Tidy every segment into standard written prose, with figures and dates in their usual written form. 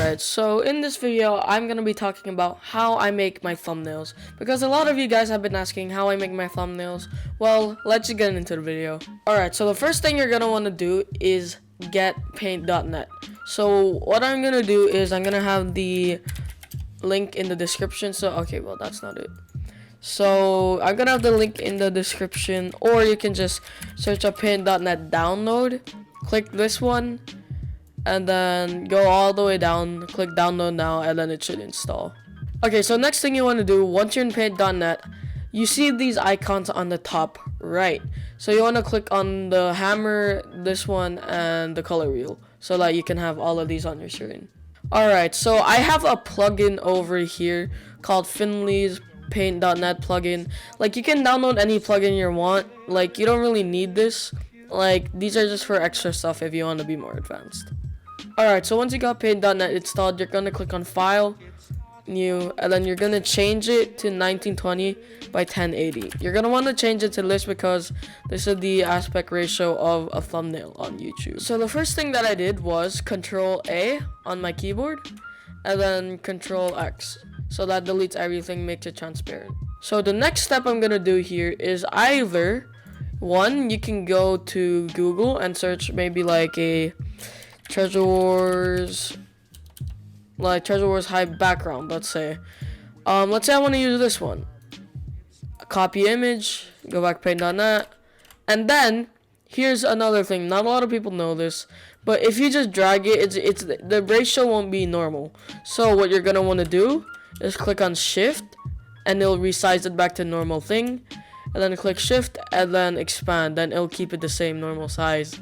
Alright, so in this video, I'm going to be talking about how I make my thumbnails. Because a lot of you guys have been asking how I make my thumbnails. Well, let's just get into the video. Alright, so the first thing you're going to want to do is get paint.net. So what I'm going to do is I'm going to have the link in the description. So, okay, well, that's not it. So I'm going to have the link in the description. Or you can just search up paint.net download. Click this one. And then go all the way down, click download now, and then it should install. Okay, so next thing you want to do, once you're in paint.net, you see these icons on the top right. So you want to click on the hammer, this one, and the color wheel, so that you can have all of these on your screen. Alright, so I have a plugin over here called Finley's paint.net plugin. Like, you can download any plugin you want. Like, you don't really need this. Like, these are just for extra stuff if you want to be more advanced. Alright, so once you got paint.net installed, you're going to click on File, New, and then you're going to change it to 1920 by 1080. You're going to want to change it to this because this is the aspect ratio of a thumbnail on YouTube. So the first thing that I did was Control A on my keyboard, and then Control X. So that deletes everything, makes it transparent. So the next step I'm going to do here is either, one, you can go to Google and search maybe like a Treasure Wars high background, let's say. Let's say I want to use this one. Copy image, go back paint.net, and then here's another thing. Not a lot of people know this, but if you just drag it, it's the ratio won't be normal. So what you're gonna want to do is click on Shift, and it'll resize it back to normal thing, and then click Shift and then expand. Then it'll keep it the same normal size.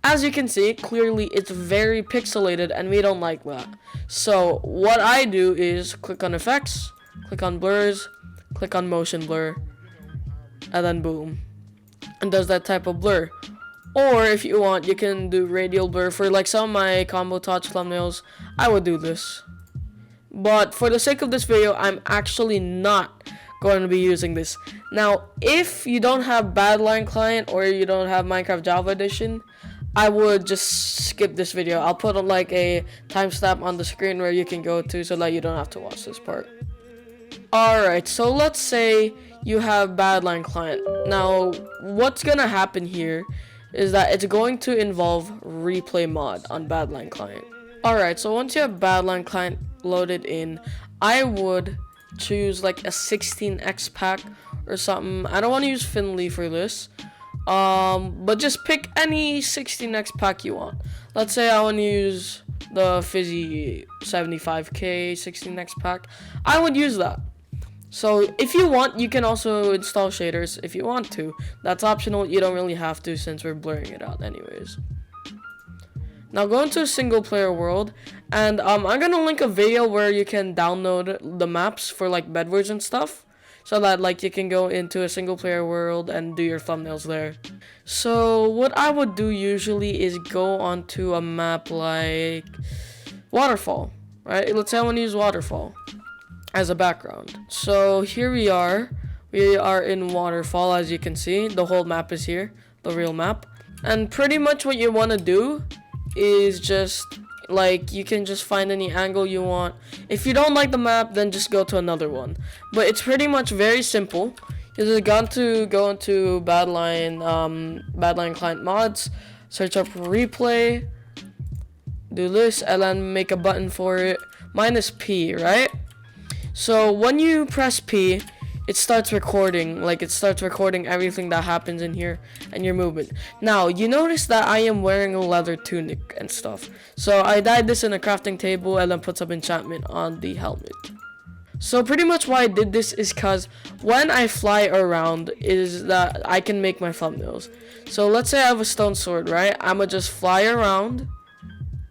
As you can see, clearly it's very pixelated and we don't like that. So what I do is click on Effects, click on Blurs, click on Motion Blur, and then boom. And does that type of blur. Or if you want, you can do radial blur. For like some of my combo touch thumbnails, I would do this. But for the sake of this video, I'm actually not going to be using this. Now, if you don't have Badlion client or you don't have Minecraft Java edition, I would just skip this video. I'll put like a timestamp on the screen where you can go to so that you don't have to watch this part. Alright, so let's say you have Badlion client. Now, what's gonna happen here is that it's going to involve replay mod on Badlion client. Alright, so once you have Badlion client loaded in, I would choose like a 16x pack or something. I don't want to use Finley for this. But just pick any 16x pack you want. Let's say I want to use the Fizzy 75K 16x pack. I would use that. So if you want, you can also install shaders if you want to. That's optional. You don't really have to since we're blurring it out anyways. Now go into a single player world, and I'm gonna link a video where you can download the maps for like Bedwars and stuff, so that like you can go into a single player world and do your thumbnails there. So what I would do usually is go onto a map like Waterfall, right? Let's say I want to use Waterfall as a background. So here we are in Waterfall. As you can see, the whole map is here, the real map. And pretty much what you want to do is just like, you can just find any angle you want. If you don't like the map, then just go to another one. But it's pretty much very simple. You just go into Badlion client mods, search up replay, do this, and then make a button for it. Mine is P, right? So when you press P, it starts recording. Like, it starts recording everything that happens in here and your movement. Now, you notice that I am wearing a leather tunic and stuff. So I dyed this in a crafting table and then put some enchantment on the helmet. So pretty much why I did this is because when I fly around is that I can make my thumbnails. So let's say I have a stone sword, right? I'm gonna just fly around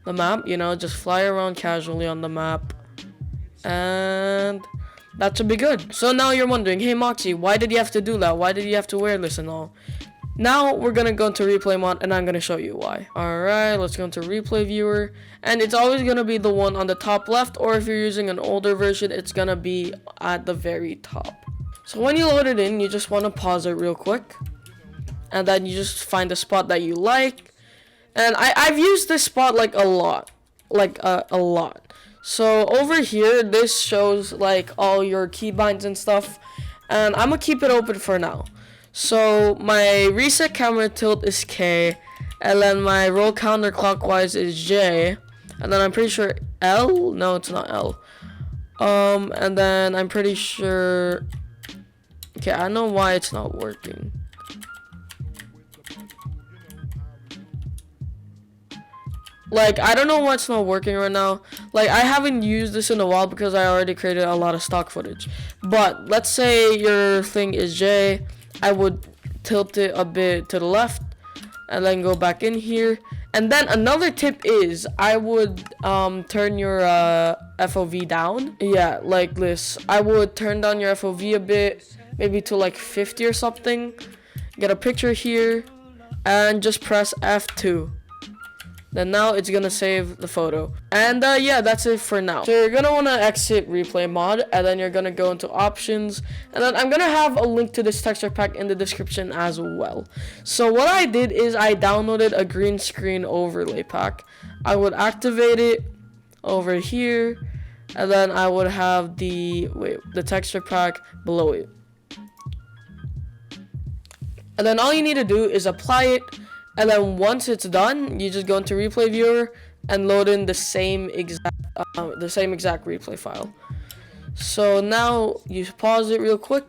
the map, you know, just fly around casually on the map. And that should be good. So now you're wondering, hey Moxy, why did you have to do that? Why did you have to wear this and all? Now we're gonna go into replay mod and I'm gonna show you why. Alright, let's go into replay viewer. And it's always gonna be the one on the top left, or if you're using an older version, it's gonna be at the very top. So when you load it in, you just wanna pause it real quick. And then you just find a spot that you like. And I've used this spot like a lot. A lot. So over here, this shows like all your keybinds and stuff, and I'm gonna keep it open for now. So my reset camera tilt is K, and then my roll counterclockwise is J, and then I'm pretty sure L. No, it's not L. And then I'm pretty sure. Okay, I know why it's not working. Like, I don't know what's not working right now. Like, I haven't used this in a while because I already created a lot of stock footage. But let's say your thing is J. I would tilt it a bit to the left and then go back in here. And then another tip is I would turn your FOV down. Yeah, like this. I would turn down your FOV a bit, maybe to like 50 or something. Get a picture here and just press F2. Then now it's gonna save the photo. And yeah, that's it for now. So you're gonna wanna exit replay mod, and then you're gonna go into options, and then I'm gonna have a link to this texture pack in the description as well. So what I did is I downloaded a green screen overlay pack. I would activate it over here, and then I would have the texture pack below it. And then all you need to do is apply it. And then once it's done, you just go into replay viewer and load in the same exact replay file. So now you pause it real quick,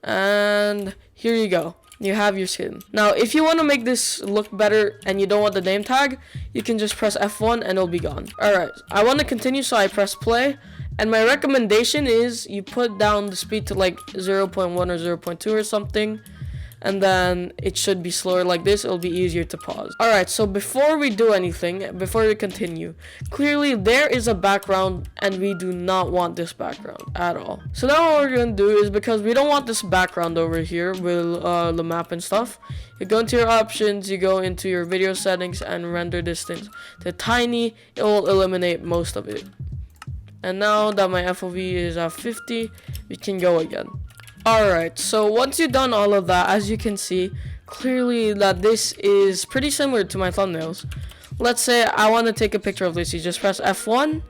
and here you go. You have your skin. Now, if you want to make this look better and you don't want the name tag, you can just press F1 and it'll be gone. Alright, I want to continue, so I press play. And my recommendation is you put down the speed to like 0.1 or 0.2 or something. And then it should be slower like this. It'll be easier to pause. Alright, so before we do anything, before we continue, clearly there is a background and we do not want this background at all. So now what we're going to do is, because we don't want this background over here with the map and stuff, you go into your options, you go into your video settings and render distance to tiny. It will eliminate most of it. And now that my FOV is at 50, we can go again. Alright, so once you've done all of that, as you can see clearly that this is pretty similar to my thumbnails. Let's say I want to take a picture of this. You just press F1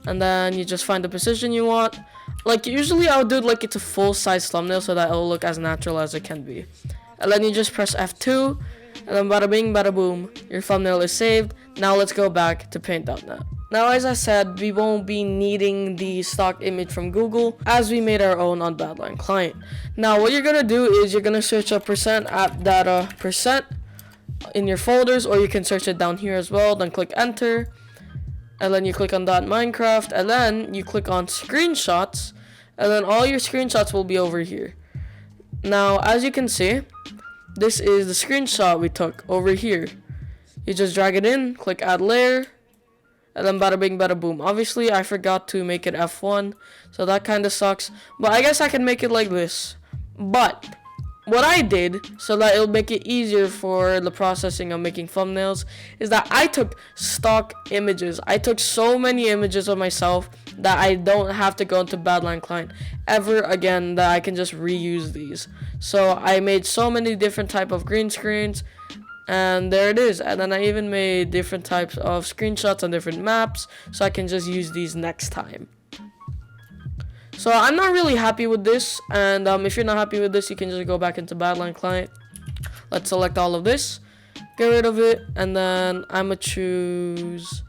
and then you just find the position you want. Like, usually I would do it like it's a full-size thumbnail so that it'll look as natural as it can be. And then you just press F2 and then bada bing bada boom, your thumbnail is saved. Now let's go back to paint.net. Now, as I said, we won't be needing the stock image from Google as we made our own on Badlion client. Now, what you're going to do is you're going to search up %app_data% in your folders, or you can search it down here as well. Then click enter, and then you click on .minecraft, and then you click on screenshots, and then all your screenshots will be over here. Now, as you can see, this is the screenshot we took over here. You just drag it in, click add layer, and then bada bing bada boom. Obviously I forgot to make it F1, so that kind of sucks, but I guess I can make it like this. But what I did, so that it'll make it easier for the processing of making thumbnails, is that I took stock images. I took so many images of myself that I don't have to go into Badlion client ever again, that I can just reuse these. So I made so many different type of green screens, and there it is. And then I even made different types of screenshots on different maps, so I can just use these next time. So I'm not really happy with this, and if you're not happy with this, you can just go back into Badlion client. Let's select all of this, get rid of it, and then I'm gonna choose,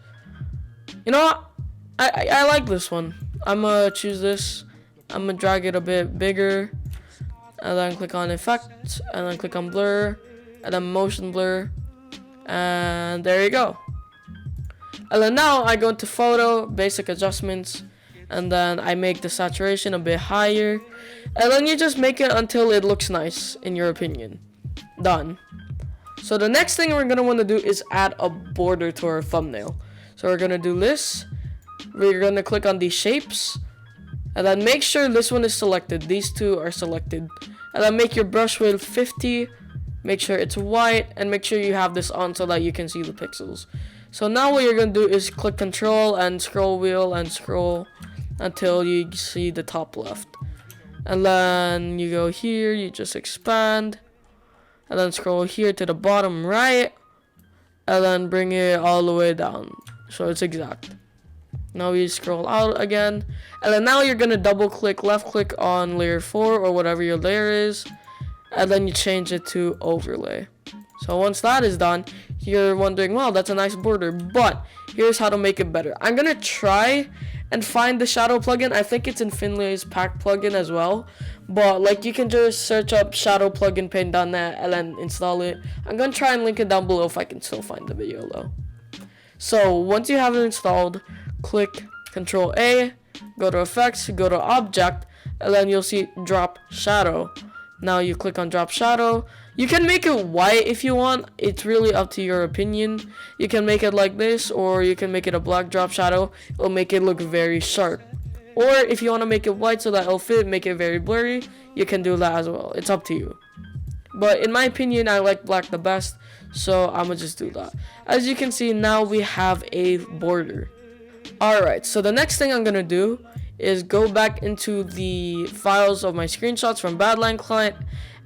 you know what, I like this one. I'm gonna choose this. I'm gonna drag it a bit bigger, and then click on effect, and then click on blur, and then motion blur, and there you go. And then now I go into photo, basic adjustments, and then I make the saturation a bit higher, and then you just make it until it looks nice, in your opinion. Done. So the next thing we're gonna want to do is add a border to our thumbnail. So we're gonna do this. We're gonna click on these shapes, and then make sure this one is selected. These two are selected, and then make your brush width 50. Make sure it's white, and make sure you have this on so that you can see the pixels. So now what you're gonna do is click Control and scroll wheel and scroll until you see the top left, and then you go here, you just expand, and then scroll here to the bottom right, and then bring it all the way down. so it's exact. Now we scroll out again, and then now you're gonna double click, left click on layer 4 or whatever your layer is, and then you change it to overlay. So once that is done, you're wondering, wow, that's a nice border, but here's how to make it better. I'm gonna try and find the shadow plugin. I think it's in Finlay's pack plugin as well, but like you can just search up shadow plugin paint.net and then install it. I'm gonna try and link it down below if I can still find the video though. So once you have it installed, click Control A, go to Effects, go to Object, and then you'll see Drop Shadow. Now you click on Drop Shadow. You can make it white if you want. It's really up to your opinion. You can make it like this, or you can make it a black drop shadow. It'll make it look very sharp. Or if you want to make it white so that it'll fit, make it very blurry, you can do that as well. It's up to you. But in my opinion, I like black the best, so I'm gonna just do that. As you can see, now we have a border. Alright, so the next thing I'm gonna do is go back into the files of my screenshots from Badlion client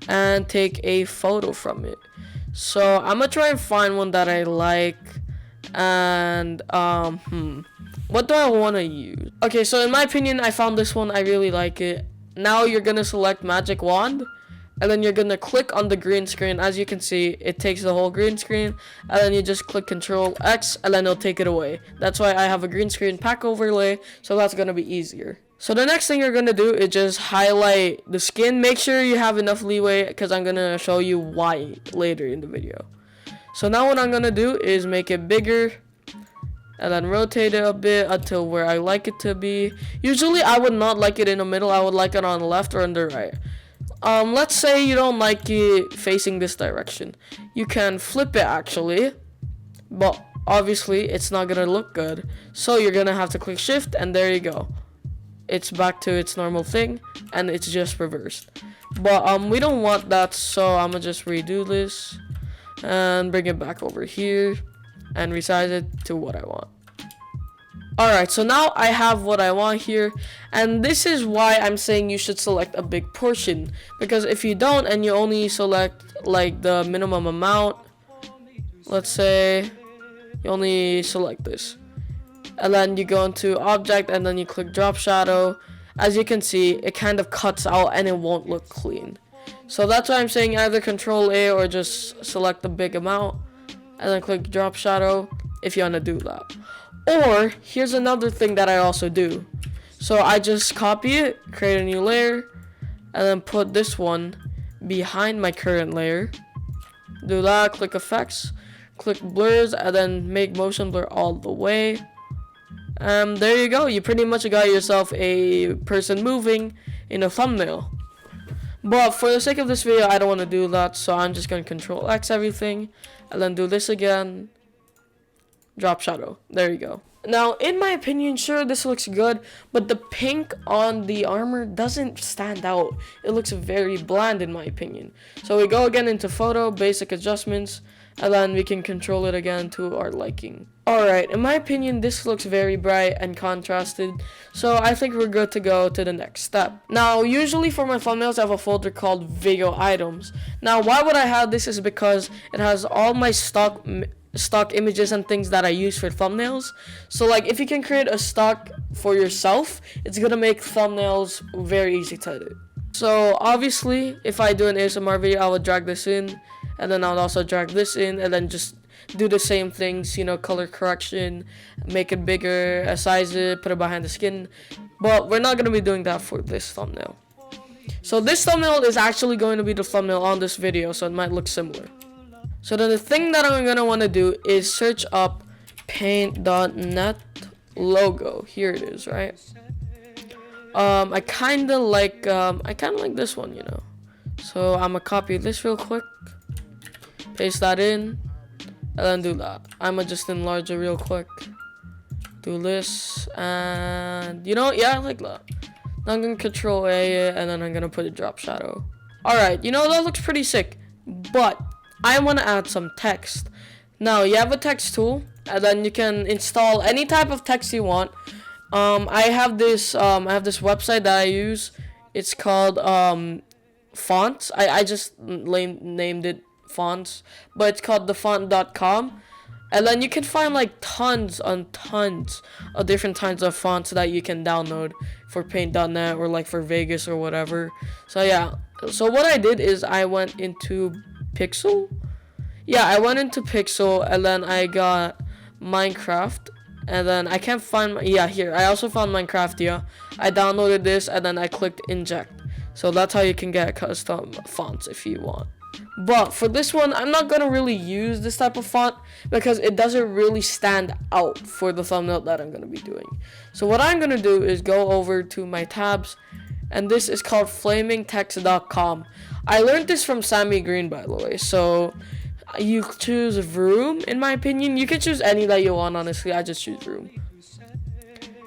and take a photo from it. So I'm gonna try and find one that I like, and what do I want to use? Okay, so in my opinion, I found this one. I really like it. Now you're gonna select magic wand, and then you're gonna click on the green screen. As you can see, it takes the whole green screen, and then you just click Control X, and then it'll take it away. That's why I have a green screen pack overlay, so that's gonna be easier. So the next thing you're gonna do is just highlight the skin. Make sure you have enough leeway, because I'm gonna show you why later in the video. So now what I'm gonna do is make it bigger, and then rotate it a bit until where I like it to be. Usually I would not like it in the middle. I would like it on the left or on the right. Let's say you don't like it facing this direction. You can flip it actually, but obviously it's not gonna look good. So you're gonna have to click shift, and there you go. It's back to its normal thing, and it's just reversed. But we don't want that, so I'm gonna just redo this and bring it back over here and resize it to what I want. Alright, so now I have what I want here, and this is why I'm saying you should select a big portion, because if you don't and you only select like the minimum amount, let's say you only select this, and then you go into object and then you click drop shadow, as you can see it kind of cuts out and it won't look clean. So that's why I'm saying either Control A or just select the big amount and then click drop shadow if you want to do that. Or here's another thing that I also do. So I just copy it, create a new layer, and then put this one behind my current layer. Do that, click effects, click blurs, and then make motion blur all the way. There you go. You pretty much got yourself a person moving in a thumbnail. But for the sake of this video, I don't want to do that, so I'm just going to Control X everything, and then do this again. Drop shadow. There you go. Now, in my opinion, sure, this looks good, but the pink on the armor doesn't stand out. It looks very bland in my opinion. So we go again into photo, basic adjustments, and then we can control it again to our liking. Alright, in my opinion, this looks very bright and contrasted, so I think we're good to go to the next step. Now, usually for my thumbnails, I have a folder called video items. Now, why would I have this is because it has all my stock images and things that I use for thumbnails. So like if you can create a stock for yourself, it's gonna make thumbnails very easy to edit. So obviously if I do an ASMR video, I would drag this in, and then I would also drag this in, and then just do the same things, you know, color correction, make it bigger, size it, put it behind the skin. But we're not gonna be doing that for this thumbnail. So this thumbnail is actually going to be the thumbnail on this video, so it might look similar. So then the thing that I'm gonna want to do is search up paint.net logo. Here it is, right? I kind of like this one, you know. So I'm gonna copy this real quick, paste that in, and then do that. I'm gonna just enlarge it real quick. Do this, and you know, yeah, I like that. Now I'm gonna Control A it, and then I'm gonna put a drop shadow. Alright, you know, that looks pretty sick, but I want to add some text. Now you have a text tool, and then you can install any type of text you want. I have this website that I use. It's called Fonts. I just named it Fonts, but it's called thefont.com. And then you can find like tons on tons of different kinds of fonts that you can download for paint.net or like for Vegas or whatever. So yeah, so what I did is I went into Pixel. Yeah, I went into Pixel and then I got Minecraft. And then I can't find here I also found Minecraft. Yeah, I downloaded this and then I clicked inject. So that's how you can get custom fonts if you want. But for this one, I'm not gonna really use this type of font because it doesn't really stand out for the thumbnail that I'm gonna be doing. So what I'm gonna do is go over to my tabs, and this is called flamingtext.com. I learned this from Sammy Green, by the way. So you choose Vroom, in my opinion. You can choose any that you want, honestly. I just choose Vroom.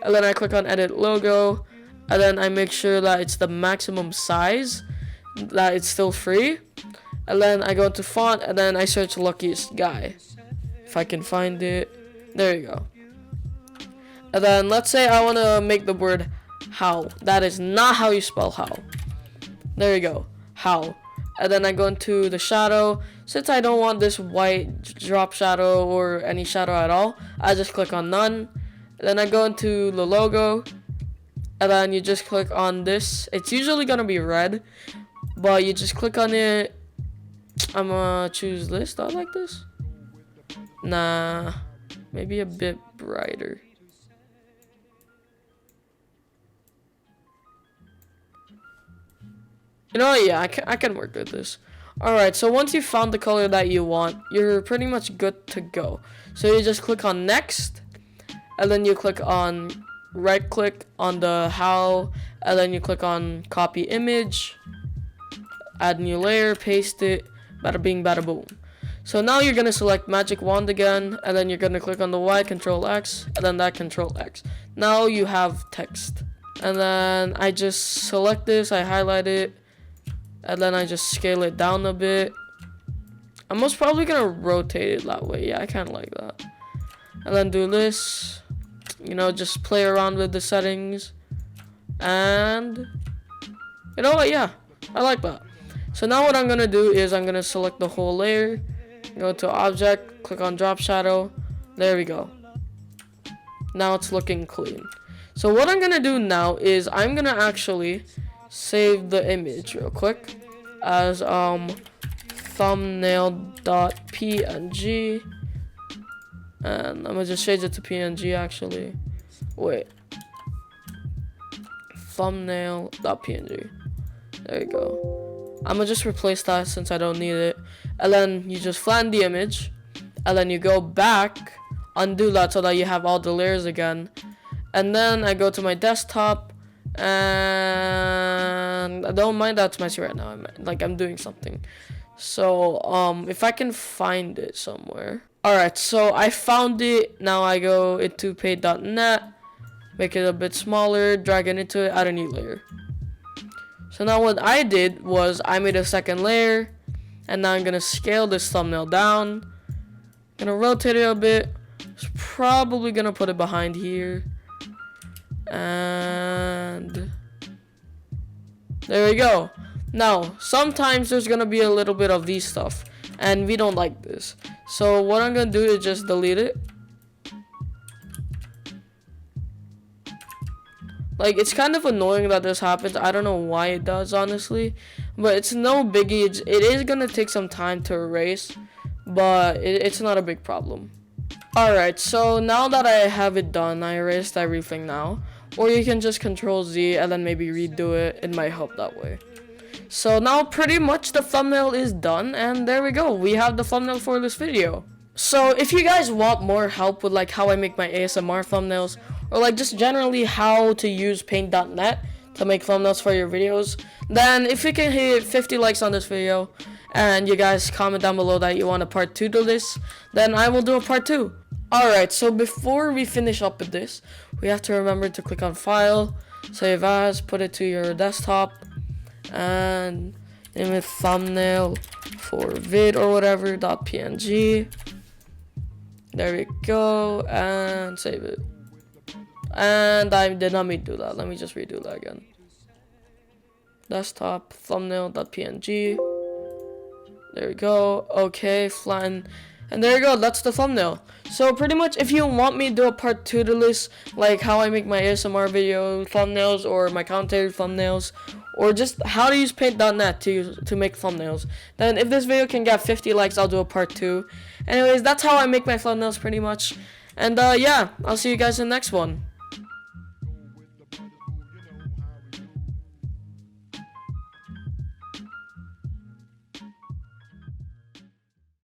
And then I click on edit logo, and then I make sure that it's the maximum size, that it's still free. And then I go to font, and then I search luckiest guy. If I can find it. There you go. And then let's say I want to make the word how. That is not how you spell how. There you go. How. And then I go into the shadow. Since I don't want this white drop shadow or any shadow at all, I just click on none. And then I go into the logo. And then you just click on this. It's usually going to be red, but you just click on it. I'm gonna choose this. Do I like this? Nah, maybe a bit brighter. You know what? Yeah, I can work with this. Alright, so once you found the color that you want, you're pretty much good to go. So you just click on next, and then you click on right click on the how, and then you click on copy image, add new layer, paste it. Bada bing, bada boom. So now you're gonna select magic wand again, and then you're gonna click on the Y, Control X, and then that Control X. Now you have text. And then I just select this, I highlight it, and then I just scale it down a bit. I'm most probably gonna rotate it that way. Yeah, I kinda like that. And then do this. You know, just play around with the settings. And you know what? Yeah, I like that. So now what I'm gonna do is I'm gonna select the whole layer, go to object, click on drop shadow. There we go. Now it's looking clean. So what I'm gonna do now is I'm gonna actually save the image real quick as thumbnail.png, and I'm gonna just change it to PNG actually. Wait, thumbnail.png. There you go. I'm gonna just replace that since I don't need it. And then you just flatten the image, and then you go back, undo that so that you have all the layers again. And then I go to my desktop, and I don't mind that's messy right now. I'm doing something. So if I can find it somewhere. Alright, so I found it. Now I go into paint.net, make it a bit smaller, drag it into it, add a new layer. So now what I did was I made a second layer, and now I'm gonna scale this thumbnail down, gonna rotate it a bit, just probably gonna put it behind here, and there we go. Now sometimes there's gonna be a little bit of these stuff, and we don't like this. So what I'm gonna do is just delete it. Like, it's kind of annoying that this happens. I don't know why it does, honestly. But it's no biggie. It is going to take some time to erase. But it's not a big problem. Alright, so now that I have it done, I erased everything now. Or you can just Control Z and then maybe redo it. It might help that way. So now pretty much the thumbnail is done. And there we go. We have the thumbnail for this video. So if you guys want more help with like how I make my ASMR thumbnails, or like just generally how to use paint.net to make thumbnails for your videos, then if you can hit 50 likes on this video and you guys comment down below that you want a part 2 to this, then I will do a part 2. Alright, so before we finish up with this, we have to remember to click on file, save as, put it to your desktop, and name it thumbnail for vid or whatever .png. There we go, and save it. And I did not mean to do that. Let me just redo that again. Desktop thumbnail.png. There we go. Okay, flatten. And there you go, that's the thumbnail. So pretty much, if you want me to do a part 2 to this, like how I make my ASMR video thumbnails or my commentary thumbnails, or just how to use paint.net to make thumbnails, then if this video can get 50 likes, I'll do a part 2. Anyways, that's how I make my thumbnails pretty much. And yeah, I'll see you guys in the next one.